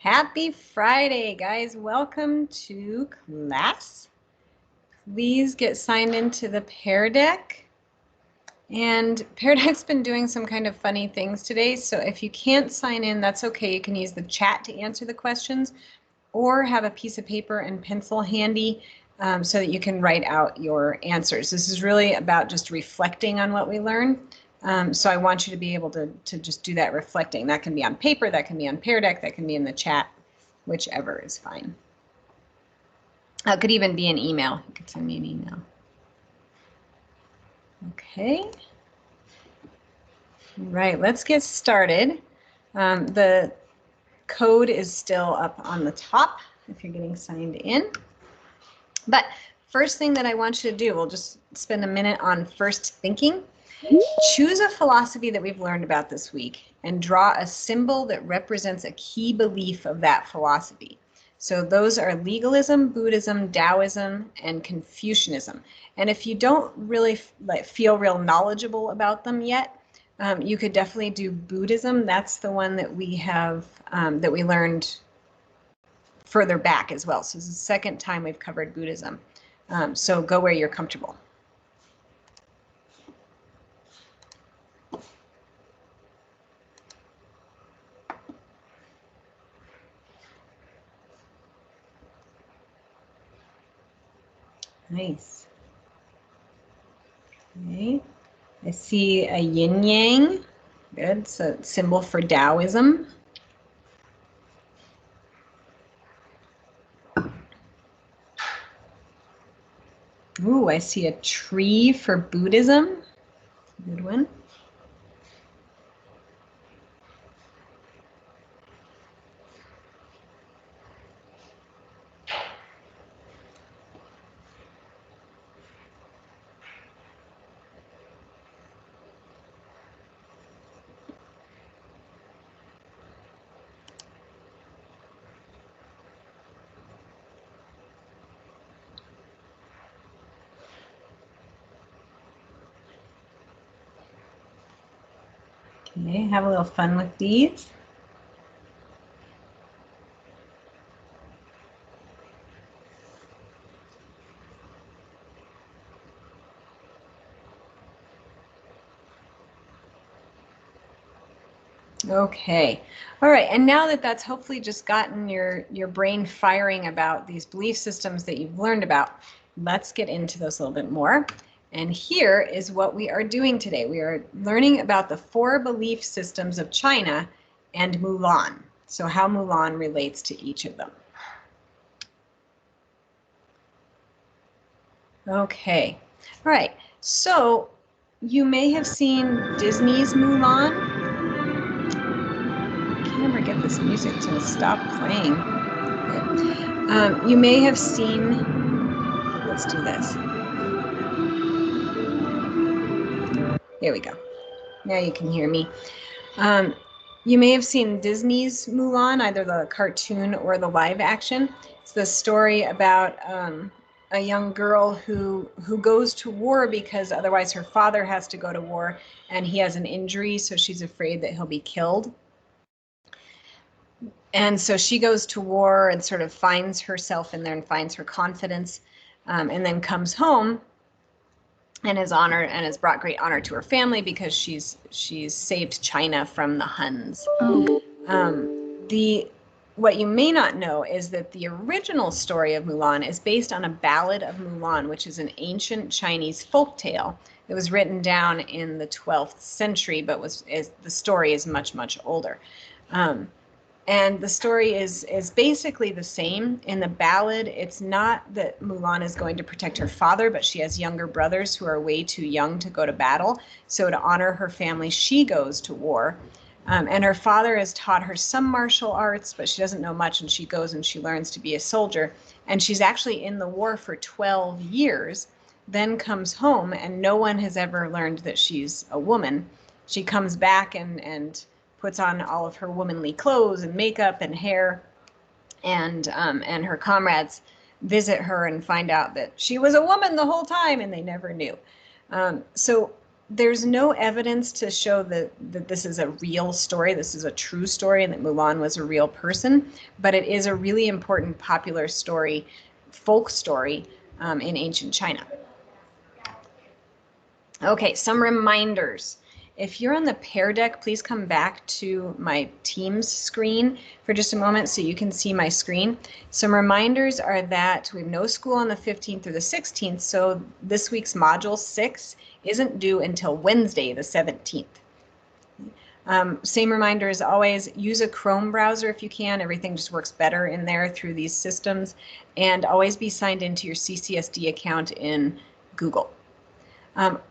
Happy Friday, guys. Welcome to class. Please get signed into the Pear Deck. And Pear Deck's been doing some kind of funny things today, so if you can't sign in, that's okay. You can use the chat to answer the questions or have a piece of paper and pencil handy so that you can write out your answers. This is really about just reflecting on what we learn. So I want you to be able to just do that reflecting. That can be on paper, that can be on Pear Deck, that can be in the chat, whichever is fine. It could even be an email. You could send me an email. Okay. All right, let's get started. The code is still up on the top if you're getting signed in. But first thing that I want you to do, we'll just spend a minute on first thinking. Choose a philosophy that we've learned about this week and draw a symbol that represents a key belief of that philosophy. So those are legalism, Buddhism, Taoism, and Confucianism. And if you don't really feel real knowledgeable about them yet, you could definitely do Buddhism. That's the one that we have, that we learned further back as well. So this is the second time we've covered Buddhism. So go where you're comfortable. Nice. Okay. I see a yin yang. Good. So symbol for Taoism. Ooh, I see a tree for Buddhism. Good one. Okay, have a little fun with these. Okay, all right, and now that that's hopefully just gotten your brain firing about these belief systems that you've learned about, let's get into those a little bit more. And here is what we are doing today. We are learning about the 4 belief systems of China and Mulan. So how Mulan relates to each of them. Okay, all right, so you may have seen Disney's Mulan. I can't ever get this music to stop playing. Okay. You may have seen, let's do this. There we go. Now you can hear me. You may have seen Disney's Mulan, either the cartoon or the live action. It's the story about a young girl who goes to war because otherwise her father has to go to war and he has an injury, so she's afraid that he'll be killed. And so she goes to war and sort of finds herself in there and finds her confidence, and then comes home and is honored and has brought great honor to her family because she's saved China from the Huns. What you may not know is that the original story of Mulan is based on a ballad of Mulan, which is an ancient Chinese folk tale. It was written down in the 12th century, but the story is much, much older. And the story is basically the same. In the ballad, it's not that Mulan is going to protect her father, but she has younger brothers who are way too young to go to battle. So to honor her family, she goes to war. And her father has taught her some martial arts, but she doesn't know much, and she goes and she learns to be a soldier. And she's actually in the war for 12 years, then comes home, and no one has ever learned that she's a woman. She comes back and puts on all of her womanly clothes and makeup and hair, and her comrades visit her and find out that she was a woman the whole time, and they never knew. So there's no evidence to show that this is a real story, this is a true story, and that Mulan was a real person, but it is a really important popular story, folk story in ancient China. Okay, some reminders. If you're on the Pear Deck, please come back to my Teams screen for just a moment so you can see my screen. Some reminders are that we have no school on the 15th or the 16th, so this week's Module 6 isn't due until Wednesday, the 17th. Same reminder as always, use a Chrome browser if you can. Everything just works better in there through these systems. And always be signed into your CCSD account in Google.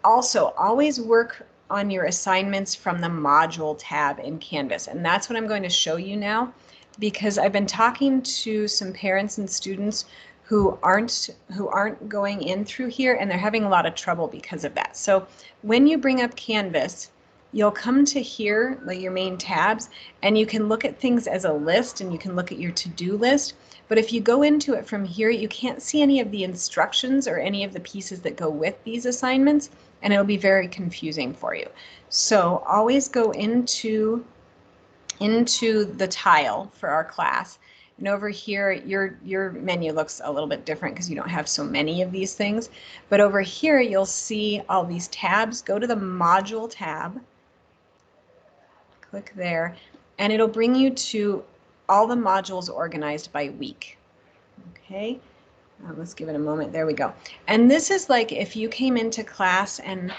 Also, always work on your assignments from the module tab in Canvas. And that's what I'm going to show you now, because I've been talking to some parents and students who aren't going in through here, and they're having a lot of trouble because of that. So when you bring up Canvas, you'll come to here, like your main tabs, and you can look at things as a list, and you can look at your to-do list. But if you go into it from here, you can't see any of the instructions or any of the pieces that go with these assignments, and it'll be very confusing for you. So always go into the tile for our class. And over here, your menu looks a little bit different because you don't have so many of these things. But over here, you'll see all these tabs. Go to the module tab. Click there, and it'll bring you to all the modules organized by week. Okay, let's give it a moment. There we go. And this is like if you came into class and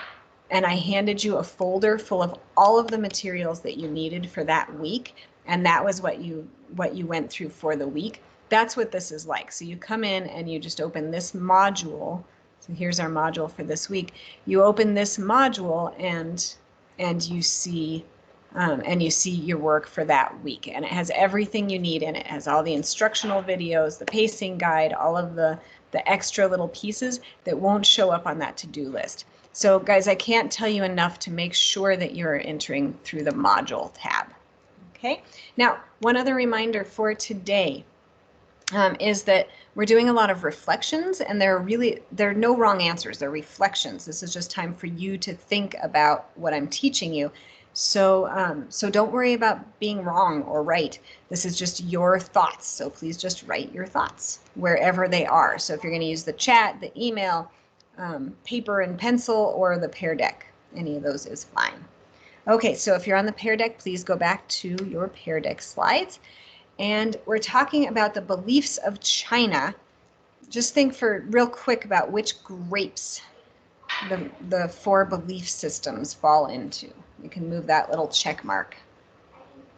I handed you a folder full of all of the materials that you needed for that week, and that was what you went through for the week. That's what this is like. So you come in and you just open this module. So here's our module for this week. You open this module and you see your work for that week, and it has everything you need in it. It has all the instructional videos, the pacing guide, all of the extra little pieces that won't show up on that to-do list. So guys, I can't tell you enough to make sure that you're entering through the module tab. Okay, now one other reminder for today is that we're doing a lot of reflections, and there are no wrong answers, they're reflections. This is just time for you to think about what I'm teaching you. So, so don't worry about being wrong or right. This is just your thoughts. So please just write your thoughts wherever they are. So if you're going to use the chat, the email, paper and pencil, or the Pear Deck, any of those is fine. Okay, so if you're on the Pear Deck, please go back to your Pear Deck slides. And we're talking about the beliefs of China. Just think for real quick about which grapes the 4 belief systems fall into. You can move that little check mark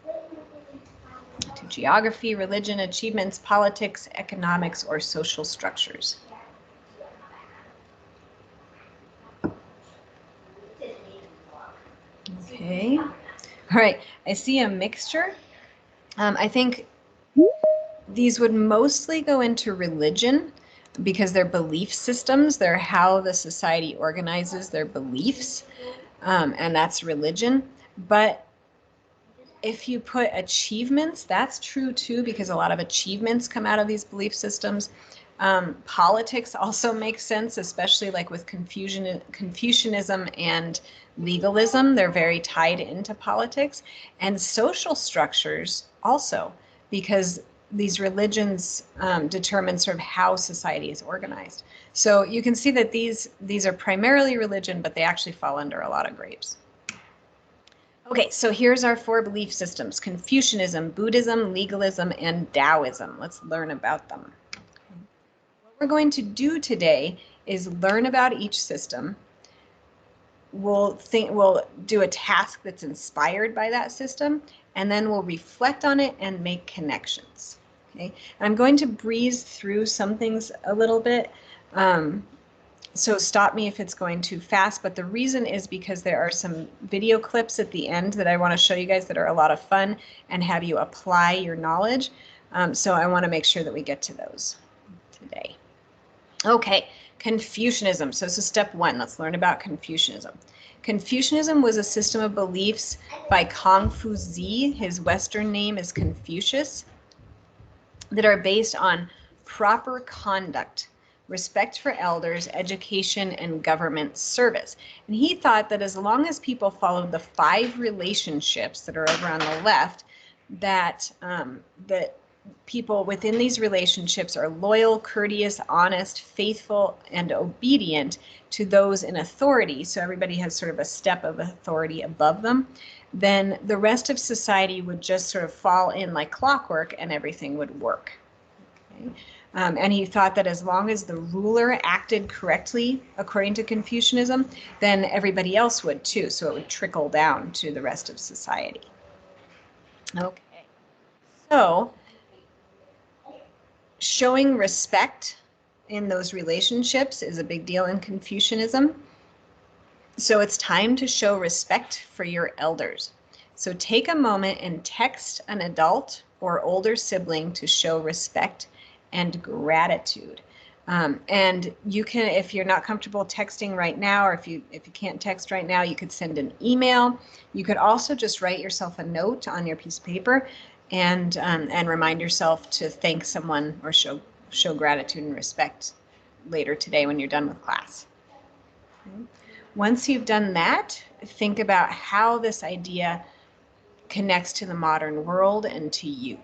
to geography, religion, achievements, politics, economics, or social structures. Okay. All right. I see a mixture. I think these would mostly go into religion because they're belief systems. They're how the society organizes their beliefs. And that's religion. But if you put achievements, that's true too, because a lot of achievements come out of these belief systems. Politics also makes sense, especially like with Confucianism and legalism. They're very tied into politics. And social structures also, because these religions determine sort of how society is organized. So you can see that these are primarily religion, but they actually fall under a lot of grapes. Okay, so here's our 4 belief systems: Confucianism, Buddhism, legalism, and Taoism. Let's learn about them. What we're going to do today is learn about each system. We'll do a task that's inspired by that system, and then we'll reflect on it and make connections. Okay, and I'm going to breeze through some things a little bit. So stop me if it's going too fast, but the reason is because there are some video clips at the end that I want to show you guys that are a lot of fun and have you apply your knowledge. So I want to make sure that we get to those today. Okay, Confucianism. So this is step 1. Let's learn about Confucianism. Confucianism was a system of beliefs by Kong-Fu-Zi. His Western name is Confucius, that are based on proper conduct respect for elders, education, and government service. And he thought that as long as people followed the 5 relationships that are over on the left, that that people within these relationships are loyal, courteous, honest, faithful, and obedient to those in authority. So everybody has sort of a step of authority above them. Then the rest of society would just sort of fall in like clockwork and everything would work. Okay. And he thought that as long as the ruler acted correctly, according to Confucianism, then everybody else would too. So it would trickle down to the rest of society. Okay. So showing respect in those relationships is a big deal in Confucianism. So it's time to show respect for your elders. So take a moment and text an adult or older sibling to show respect and gratitude. And you can, if you're not comfortable texting right now, or if you can't text right now, you could send an email. You could also just write yourself a note on your piece of paper and remind yourself to thank someone or show gratitude and respect later today when you're done with class. Okay. Once you've done that, think about how this idea connects to the modern world and to you.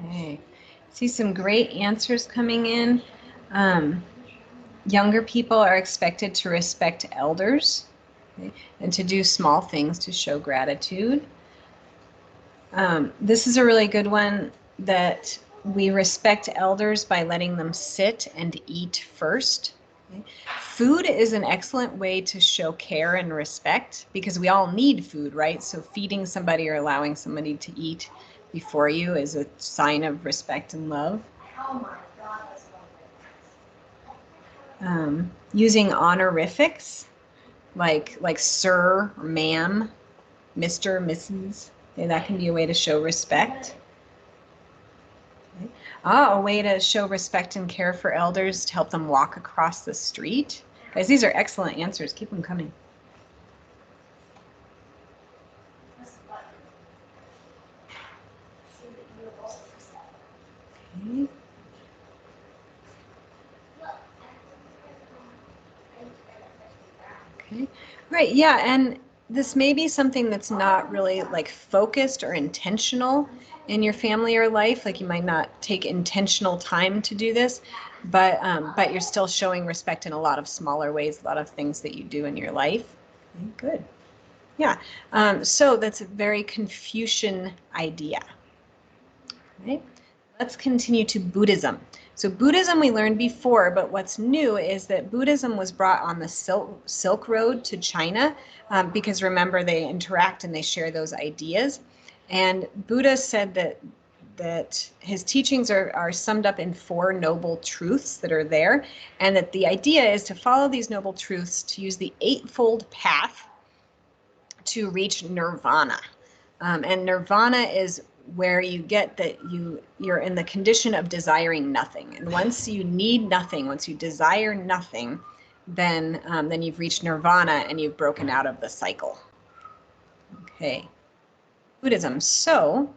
Okay. See some great answers coming in. Younger people are expected to respect elders, okay, and to do small things to show gratitude. This is a really good one, that we respect elders by letting them sit and eat first. Okay. Food is an excellent way to show care and respect because we all need food, right? So feeding somebody or allowing somebody to eat before you is a sign of respect and love. Oh my God, that's Using honorifics like sir or ma'am, Mr., Mrs. Okay, that can be a way to show respect. Okay. A way to show respect and care for elders, to help them walk across the street. Guys, these are excellent answers. Keep them coming. Okay. Okay. Right. Yeah. And this may be something that's not really like focused or intentional in your family or life. Like you might not take intentional time to do this, but you're still showing respect in a lot of smaller ways, a lot of things that you do in your life. Okay, good. Yeah. So that's a very Confucian idea. Okay. Let's continue to Buddhism. So Buddhism we learned before, but what's new is that Buddhism was brought on the Silk Road to China because remember they interact and they share those ideas. And Buddha said that his teachings are summed up in 4 noble truths that are there, and that the idea is to follow these noble truths to use the eightfold path to reach nirvana. And nirvana is where you get that you're in the condition of desiring nothing. And once you need nothing, once you desire nothing, then you've reached nirvana and you've broken out of the cycle. Okay. Buddhism. So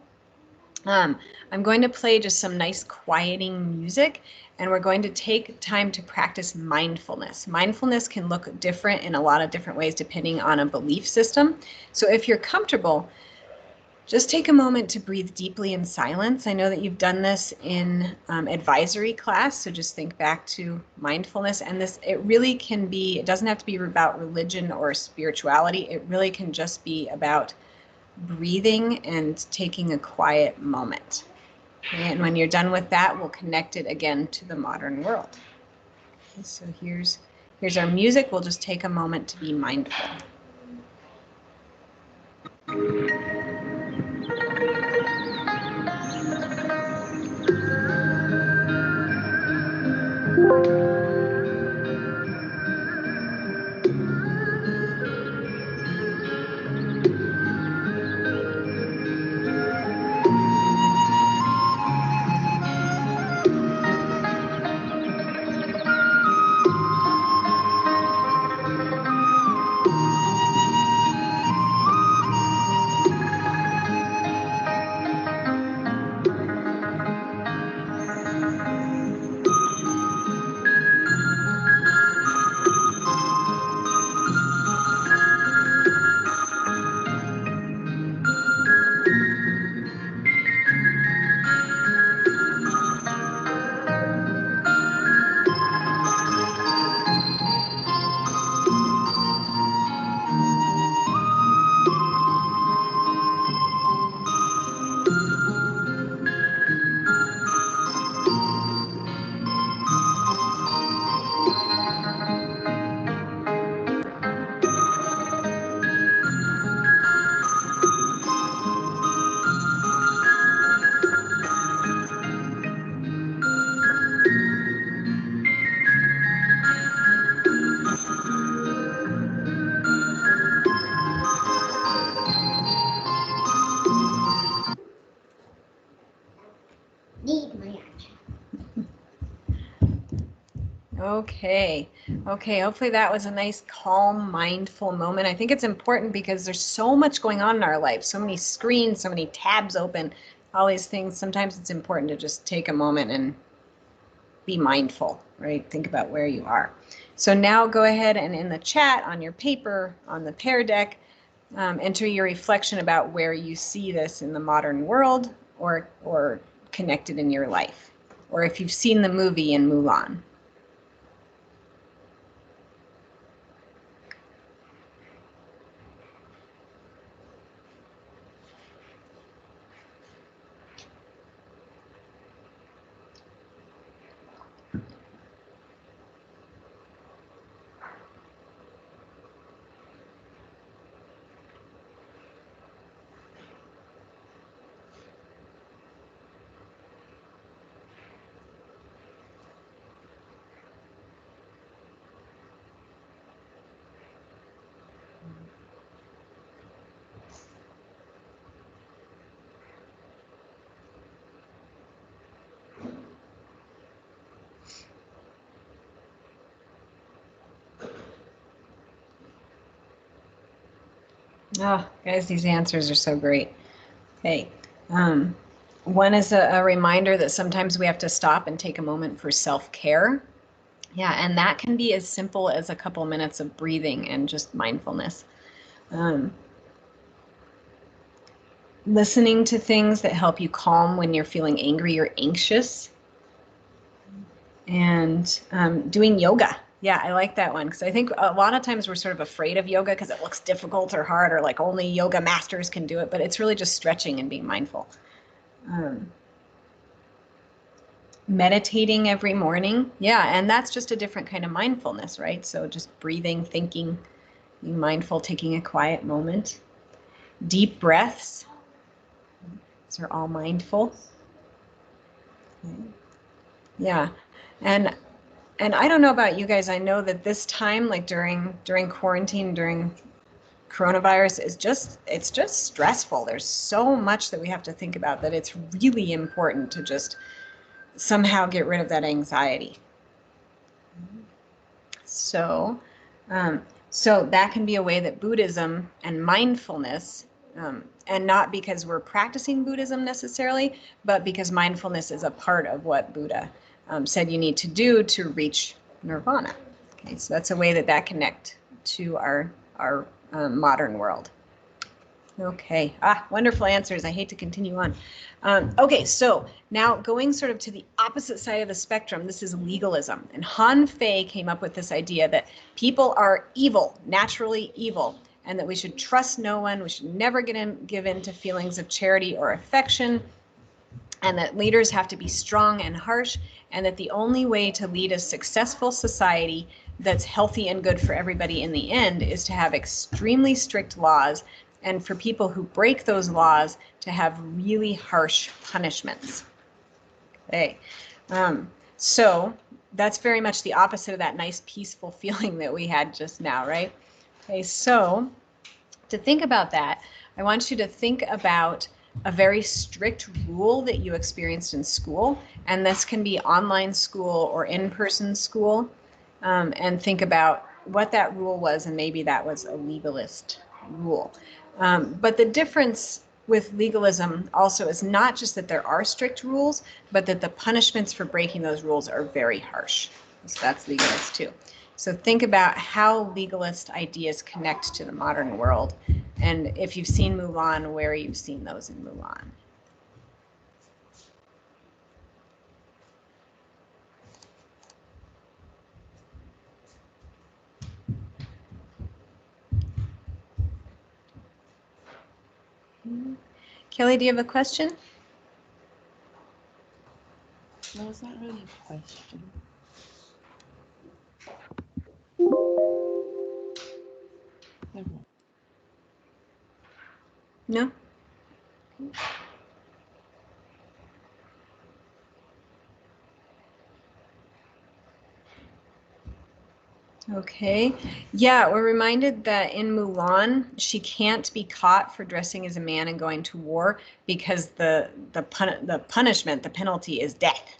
I'm going to play just some nice quieting music, and we're going to take time to practice mindfulness. Mindfulness can look different in a lot of different ways depending on a belief system. So if you're comfortable, just take a moment to breathe deeply in silence. I know that you've done this in advisory class, so just think back to mindfulness. And this, it really can be, it doesn't have to be about religion or spirituality. It really can just be about breathing and taking a quiet moment. Okay, and when you're done with that, we'll connect it again to the modern world. Okay, so here's our music. We'll just take a moment to be mindful. Okay. Okay. Hopefully that was a nice, calm, mindful moment. I think it's important because there's so much going on in our life, so many screens, so many tabs open, all these things. Sometimes it's important to just take a moment and be mindful, right? Think about where you are. So now go ahead and in the chat, on your paper, on the Pear Deck, enter your reflection about where you see this in the modern world or connected in your life, or if you've seen the movie in Mulan. Oh, guys, these answers are so great. Okay. One is a reminder that sometimes we have to stop and take a moment for self-care. Yeah, and that can be as simple as a couple minutes of breathing and just mindfulness. Listening to things that help you calm when you're feeling angry or anxious. And doing yoga. Yeah, I like that one because I think a lot of times we're sort of afraid of yoga because it looks difficult or hard or like only yoga masters can do it, but it's really just stretching and being mindful. Meditating every morning. Yeah, and that's just a different kind of mindfulness, right? So just breathing, thinking, being mindful, taking a quiet moment. Deep breaths. These are all mindful. Okay. Yeah, and I don't know about you guys. I know that this time, like during quarantine, during coronavirus, it's just stressful. There's so much that we have to think about that it's really important to just somehow get rid of that anxiety. So, so that can be a way that Buddhism and mindfulness, and not because we're practicing Buddhism necessarily, but because mindfulness is a part of what Buddha said you need to do to reach nirvana. Okay, so that's a way that connect to our modern world. Okay, wonderful answers. I hate to continue on. Okay, so now going sort of to the opposite side of the spectrum, this is legalism. And Han Fei came up with this idea that people are evil, naturally evil, and that we should trust no one. We should never give in to feelings of charity or affection, and that leaders have to be strong and harsh, and that the only way to lead a successful society that's healthy and good for everybody in the end is to have extremely strict laws, and for people who break those laws to have really harsh punishments. Okay, so that's very much the opposite of that nice peaceful feeling that we had just now, right? Okay, so to think about that, I want you to think about a very strict rule that you experienced in school, and this can be online school or in-person school, and think about what that rule was, and maybe that was a legalist rule. But the difference with legalism also is not just that there are strict rules, but that the punishments for breaking those rules are very harsh. So that's legalist too. So think about how legalist ideas connect to the modern world. And if you've seen Mulan, where you've seen those in Mulan. Kelly, do you have a question? No, it's not really a question. Never mind. No? Okay. Yeah, we're reminded that in Mulan, she can't be caught for dressing as a man and going to war because the punishment, the penalty is death.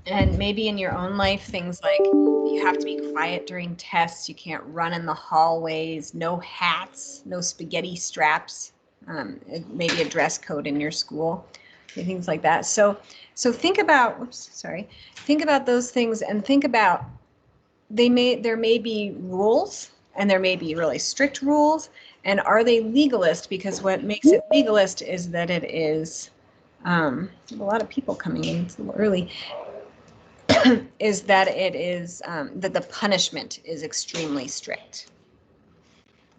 And maybe in your own life, things like you have to be quiet during tests, you can't run in the hallways, no hats, no spaghetti straps, maybe a dress code in your school, things like that. So think about, think about those things, and think about there may be rules, and there may be really strict rules, and are they legalist? Because what makes it legalist is that it is a lot of people coming in, it's a little early. Is that it is that the punishment is extremely strict.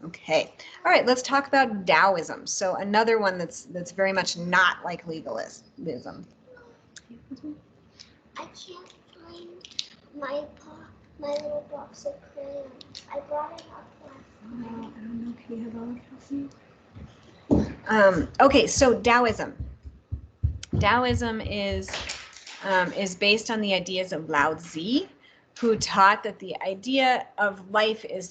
Okay, all right, let's talk about Taoism. So another one that's very much not like legalism. I can't find my little box of crayons. I brought it up last night. I don't know. Can you have all the okay, so Taoism. Taoism is based on the ideas of Lao Tzu, who taught that the idea of life is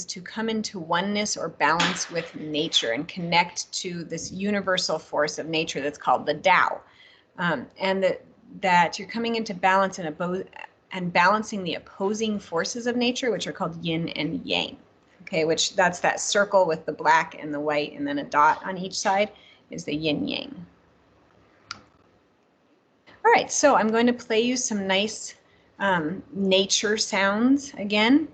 to come into oneness or balance with nature and connect to this universal force of nature that's called the Tao, and that you're coming into balance and balancing the opposing forces of nature, which are called yin and yang. Okay, which that's that circle with the black and the white and then a dot on each side is the yin yang. All right, so I'm going to play you some nice nature sounds again.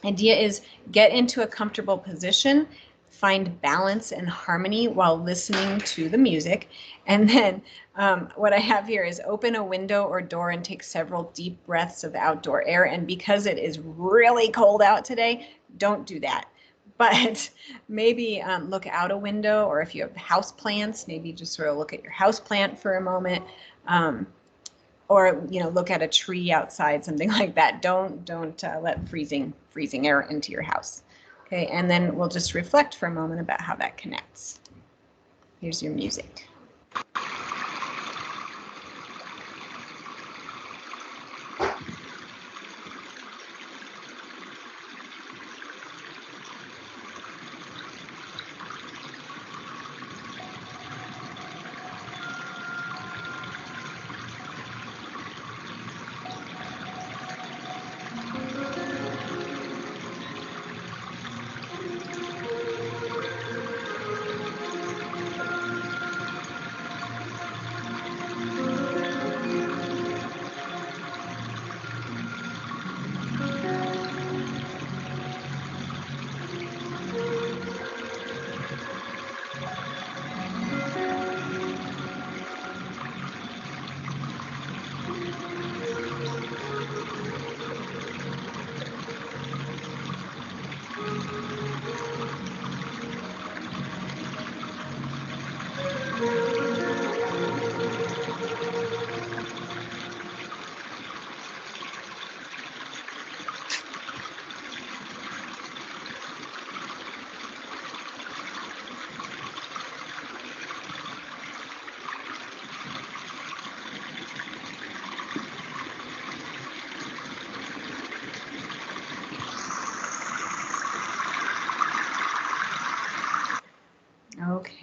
Idea is get into a comfortable position, find balance and harmony while listening to the music. And then what I have here is open a window or door and take several deep breaths of outdoor air. And because it is really cold out today, don't do that. But maybe look out a window, or if you have house plants, maybe just sort of look at your house plant for a moment. Or look at a tree outside, something like that. Don't let freezing air into your house. Okay, and then we'll just reflect for a moment about how that connects. Here's your music.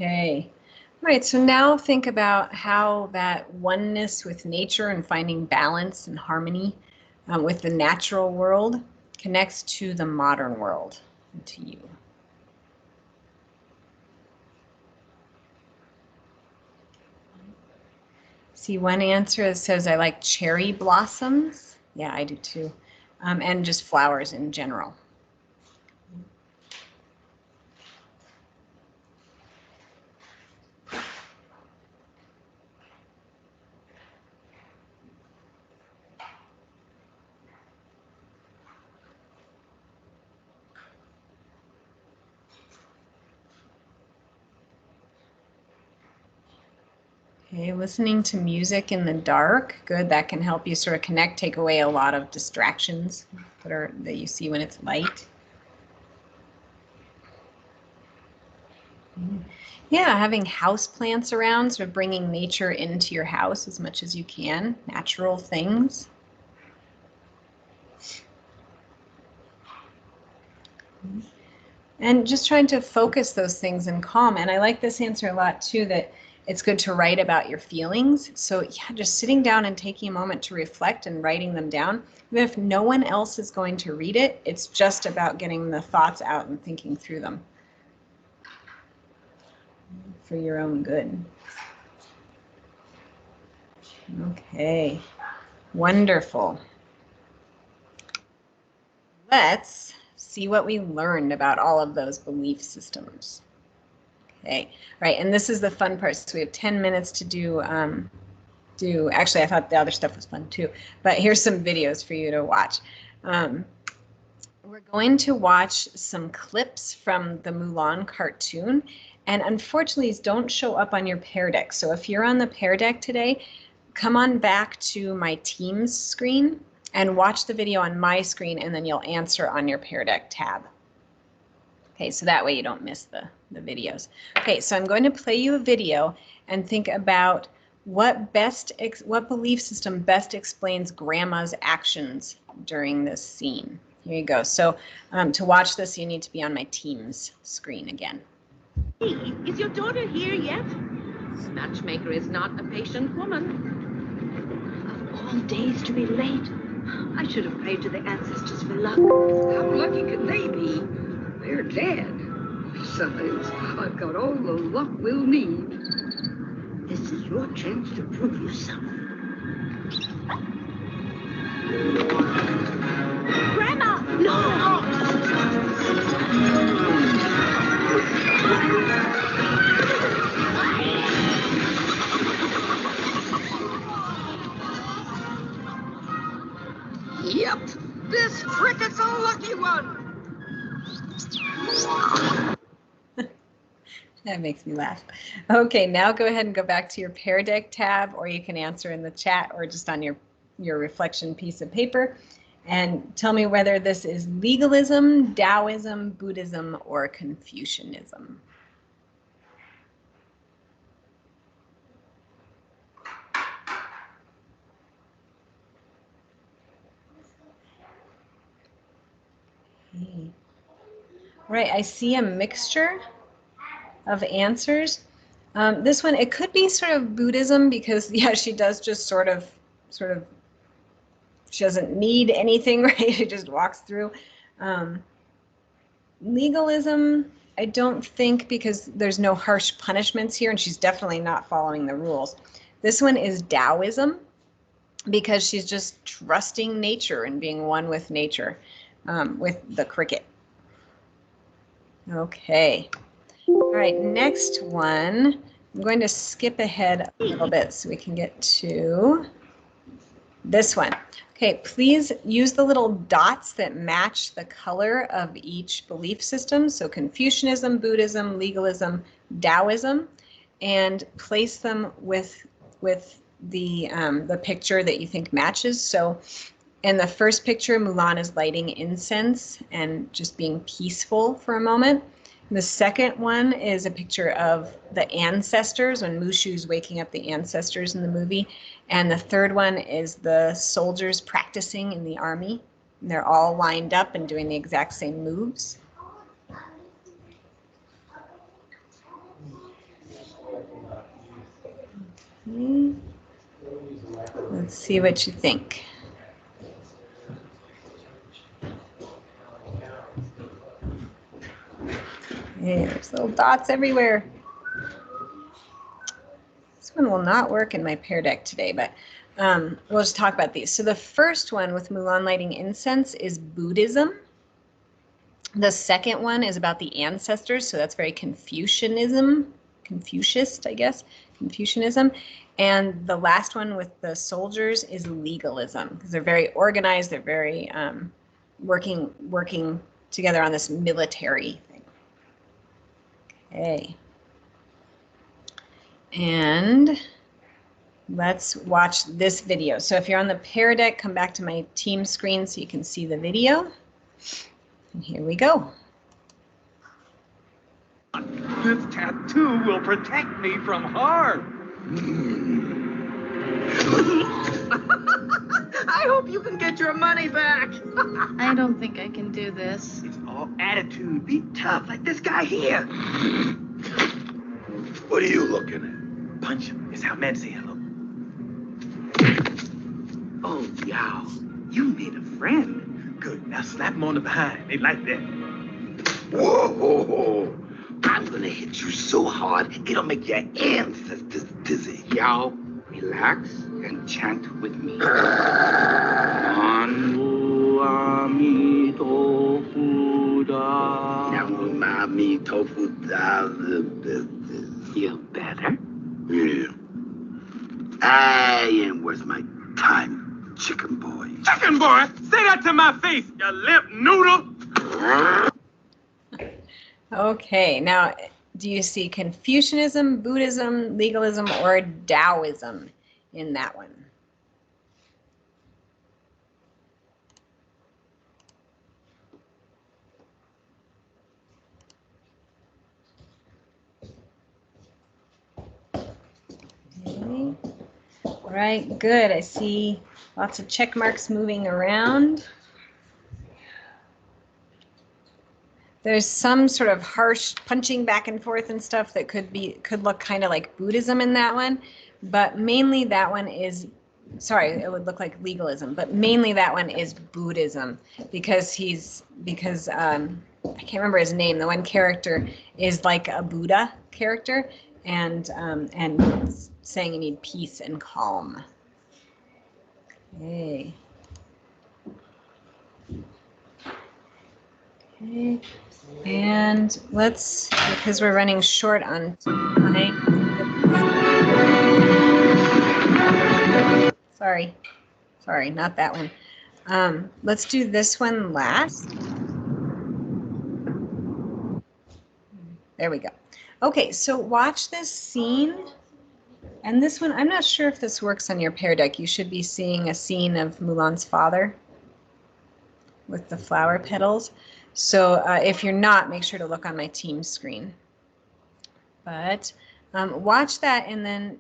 Okay. All right, so now think about how that oneness with nature and finding balance and harmony with the natural world connects to the modern world and to you. See one answer that says, I like cherry blossoms. Yeah, I do too. And just flowers in general. Okay, listening to music in the dark, good. That can help you sort of connect, take away a lot of distractions that you see when it's light. Yeah, having house plants around, sort of bringing nature into your house as much as you can, natural things. And just trying to focus those things and calm. And I like this answer a lot too, that it's good to write about your feelings. So yeah, just sitting down and taking a moment to reflect and writing them down. Even if no one else is going to read it, it's just about getting the thoughts out and thinking through them for your own good. Okay, wonderful. Let's see what we learned about all of those belief systems. Okay, right, and this is the fun part. So we have 10 minutes to do, actually I thought the other stuff was fun too, but here's some videos for you to watch. We're going to watch some clips from the Mulan cartoon, and unfortunately these don't show up on your Pear Deck. So if you're on the Pear Deck today, come on back to my Teams screen and watch the video on my screen, and then you'll answer on your Pear Deck tab. Okay, so that way you don't miss the videos. Okay, so I'm going to play you a video and think about what belief system best explains Grandma's actions during this scene. Here you go. So to watch this, you need to be on my Teams screen again. Hey, is your daughter here yet? This matchmaker is not a patient woman. Of all days to be late. I should have prayed to the ancestors for luck. How lucky can they be? They're dead. Besides, I've got all the luck we'll need. This is your chance to prove yourself. Grandma! No! Yep, this cricket's a lucky one. That makes me laugh. Okay, now go ahead and go back to your Pear Deck tab, or you can answer in the chat or just on your reflection piece of paper. And tell me whether this is legalism, Taoism, Buddhism, or Confucianism. Okay. All right, I see a mixture of answers. This one, it could be sort of Buddhism because, yeah, she does just sort of, she doesn't need anything, right? She just walks through. Legalism, I don't think, because there's no harsh punishments here, and she's definitely not following the rules. This one is Taoism because she's just trusting nature and being one with nature, with the cricket. Okay. All right, next one. I'm going to skip ahead a little bit so we can get to this one. Okay, please use the little dots that match the color of each belief system. So Confucianism, Buddhism, legalism, Taoism, and place them with the picture that you think matches. So in the first picture, Mulan is lighting incense and just being peaceful for a moment. The second one is a picture of the ancestors when Mushu's waking up the ancestors in the movie. And the third one is the soldiers practicing in the army. And they're all lined up and doing the exact same moves. Okay. Let's see what you think. Okay, there's little dots everywhere. This one will not work in my Pear Deck today, but we'll just talk about these. So the first one with Mulan lighting incense is Buddhism. The second one is about the ancestors, so that's very Confucianism, Confucianist, I guess, Confucianism. And the last one with the soldiers is legalism, because they're very organized, they're very working together on this military thing. Okay. And let's watch this video. So if you're on the Pear Deck, come back to my team screen so you can see the video. And here we go. This tattoo will protect me from harm. I hope you can get your money back. I don't think I can do this. It's all attitude. Be tough like this guy here. What are you looking at? Punch him. It's how men say hello. Oh, Yao. You made a friend. Good. Now slap him on the behind. They like that. Whoa! I'm gonna hit you so hard, it'll make your ancestors dizzy. Yao, relax and chant with me. Namu Amito Buddha. Namu Mami Tofu Da. Feel better? Yeah. I ain't worth my time, chicken boy. Chicken boy! Say that to my face, you limp noodle! Okay, now do you see Confucianism, Buddhism, legalism, or Taoism in that one? Okay. All right, good. I see lots of check marks moving around. There's some sort of harsh punching back and forth and stuff that could look kind of like Buddhism in that one, but mainly that one is, sorry, it would look like legalism, but mainly that one is Buddhism because I can't remember his name. The one character is like a Buddha character and saying you need peace and calm. Okay. Okay. And let's, because we're running short on time. Sorry, not that one. Let's do this one last. There we go. Okay, so watch this scene. And this one, I'm not sure if this works on your Pear Deck. You should be seeing a scene of Mulan's father with the flower petals. So if you're not, make sure to look on my team screen. But watch that, and then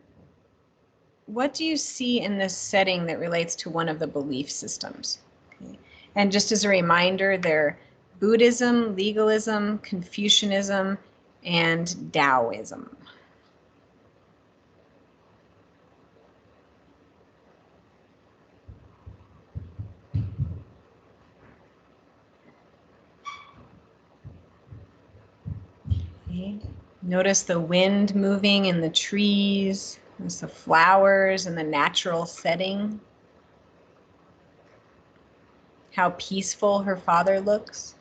what do you see in this setting that relates to one of the belief systems? Okay. And just as a reminder, they're Buddhism, legalism, Confucianism, and Taoism. Okay. Notice the wind moving in the trees. There's the flowers and the natural setting. How peaceful her father looks.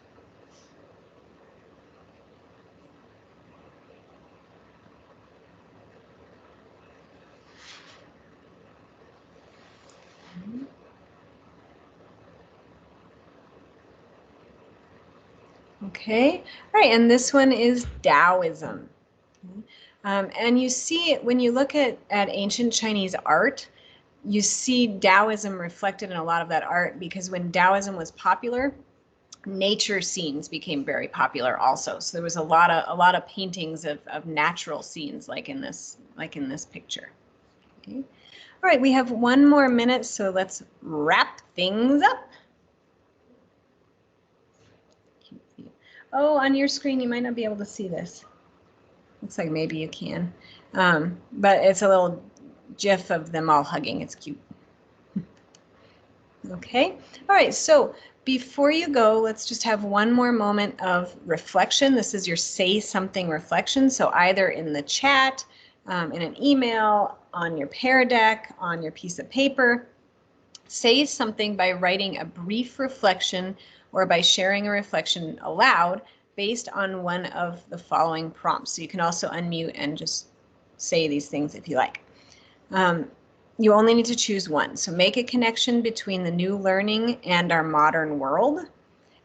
Okay, all right, and this one is Taoism. And you see, when you look at ancient Chinese art, you see Taoism reflected in a lot of that art, because when Taoism was popular, nature scenes became very popular also. So there was a lot of paintings of natural scenes like in this picture. Okay. All right, we have one more minute, so let's wrap things up. Oh, on your screen, you might not be able to see this. Looks like maybe you can, but it's a little GIF of them all hugging. It's cute. Okay. All right. So before you go, let's just have one more moment of reflection. This is your say something reflection. So either in the chat, in an email, on your Pear Deck, on your piece of paper, say something by writing a brief reflection or by sharing a reflection aloud based on one of the following prompts. So you can also unmute and just say these things if you like. You only need to choose one. So make a connection between the new learning and our modern world.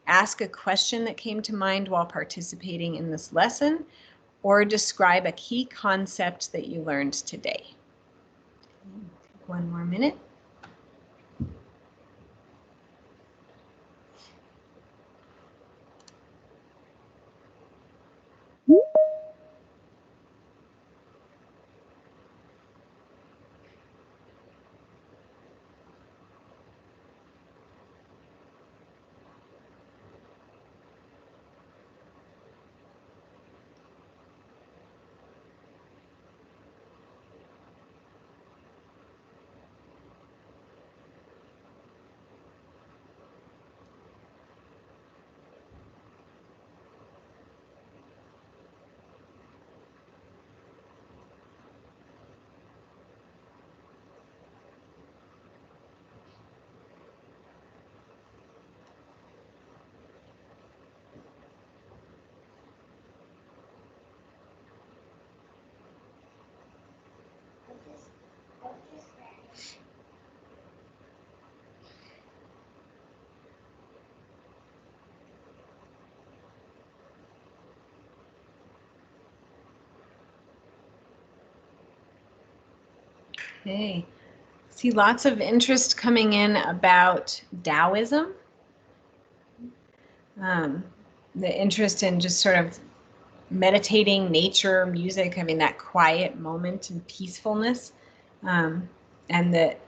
Ask a question that came to mind while participating in this lesson, or describe a key concept that you learned today. One more minute. Okay. See lots of interest coming in about Taoism. The interest in just sort of meditating, nature, music, having that quiet moment and peacefulness, and that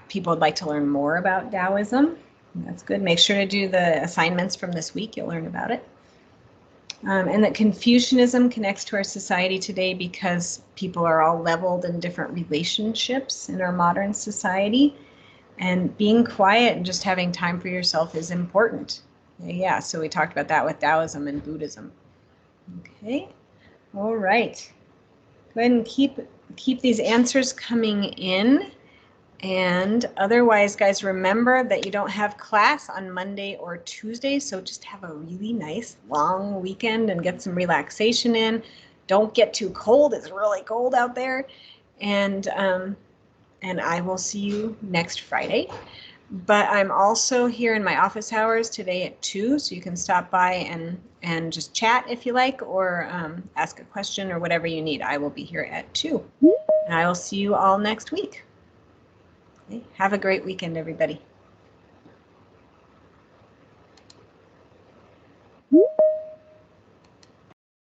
people would like to learn more about Taoism. That's good. Make sure to do the assignments from this week. You'll learn about it. And that Confucianism connects to our society today because people are all leveled in different relationships in our modern society. And being quiet and just having time for yourself is important. Yeah, so we talked about that with Taoism and Buddhism. Okay, all right. Go ahead and keep these answers coming in. And otherwise, guys, remember that you don't have class on Monday or Tuesday, so just have a really nice long weekend and get some relaxation in. Don't get too cold. It's really cold out there. And I will see you next Friday. But I'm also here in my office hours today at 2, so you can stop by and just chat if you like, or ask a question or whatever you need. I will be here at 2. And I will see you all next week. Okay. Have a great weekend, everybody.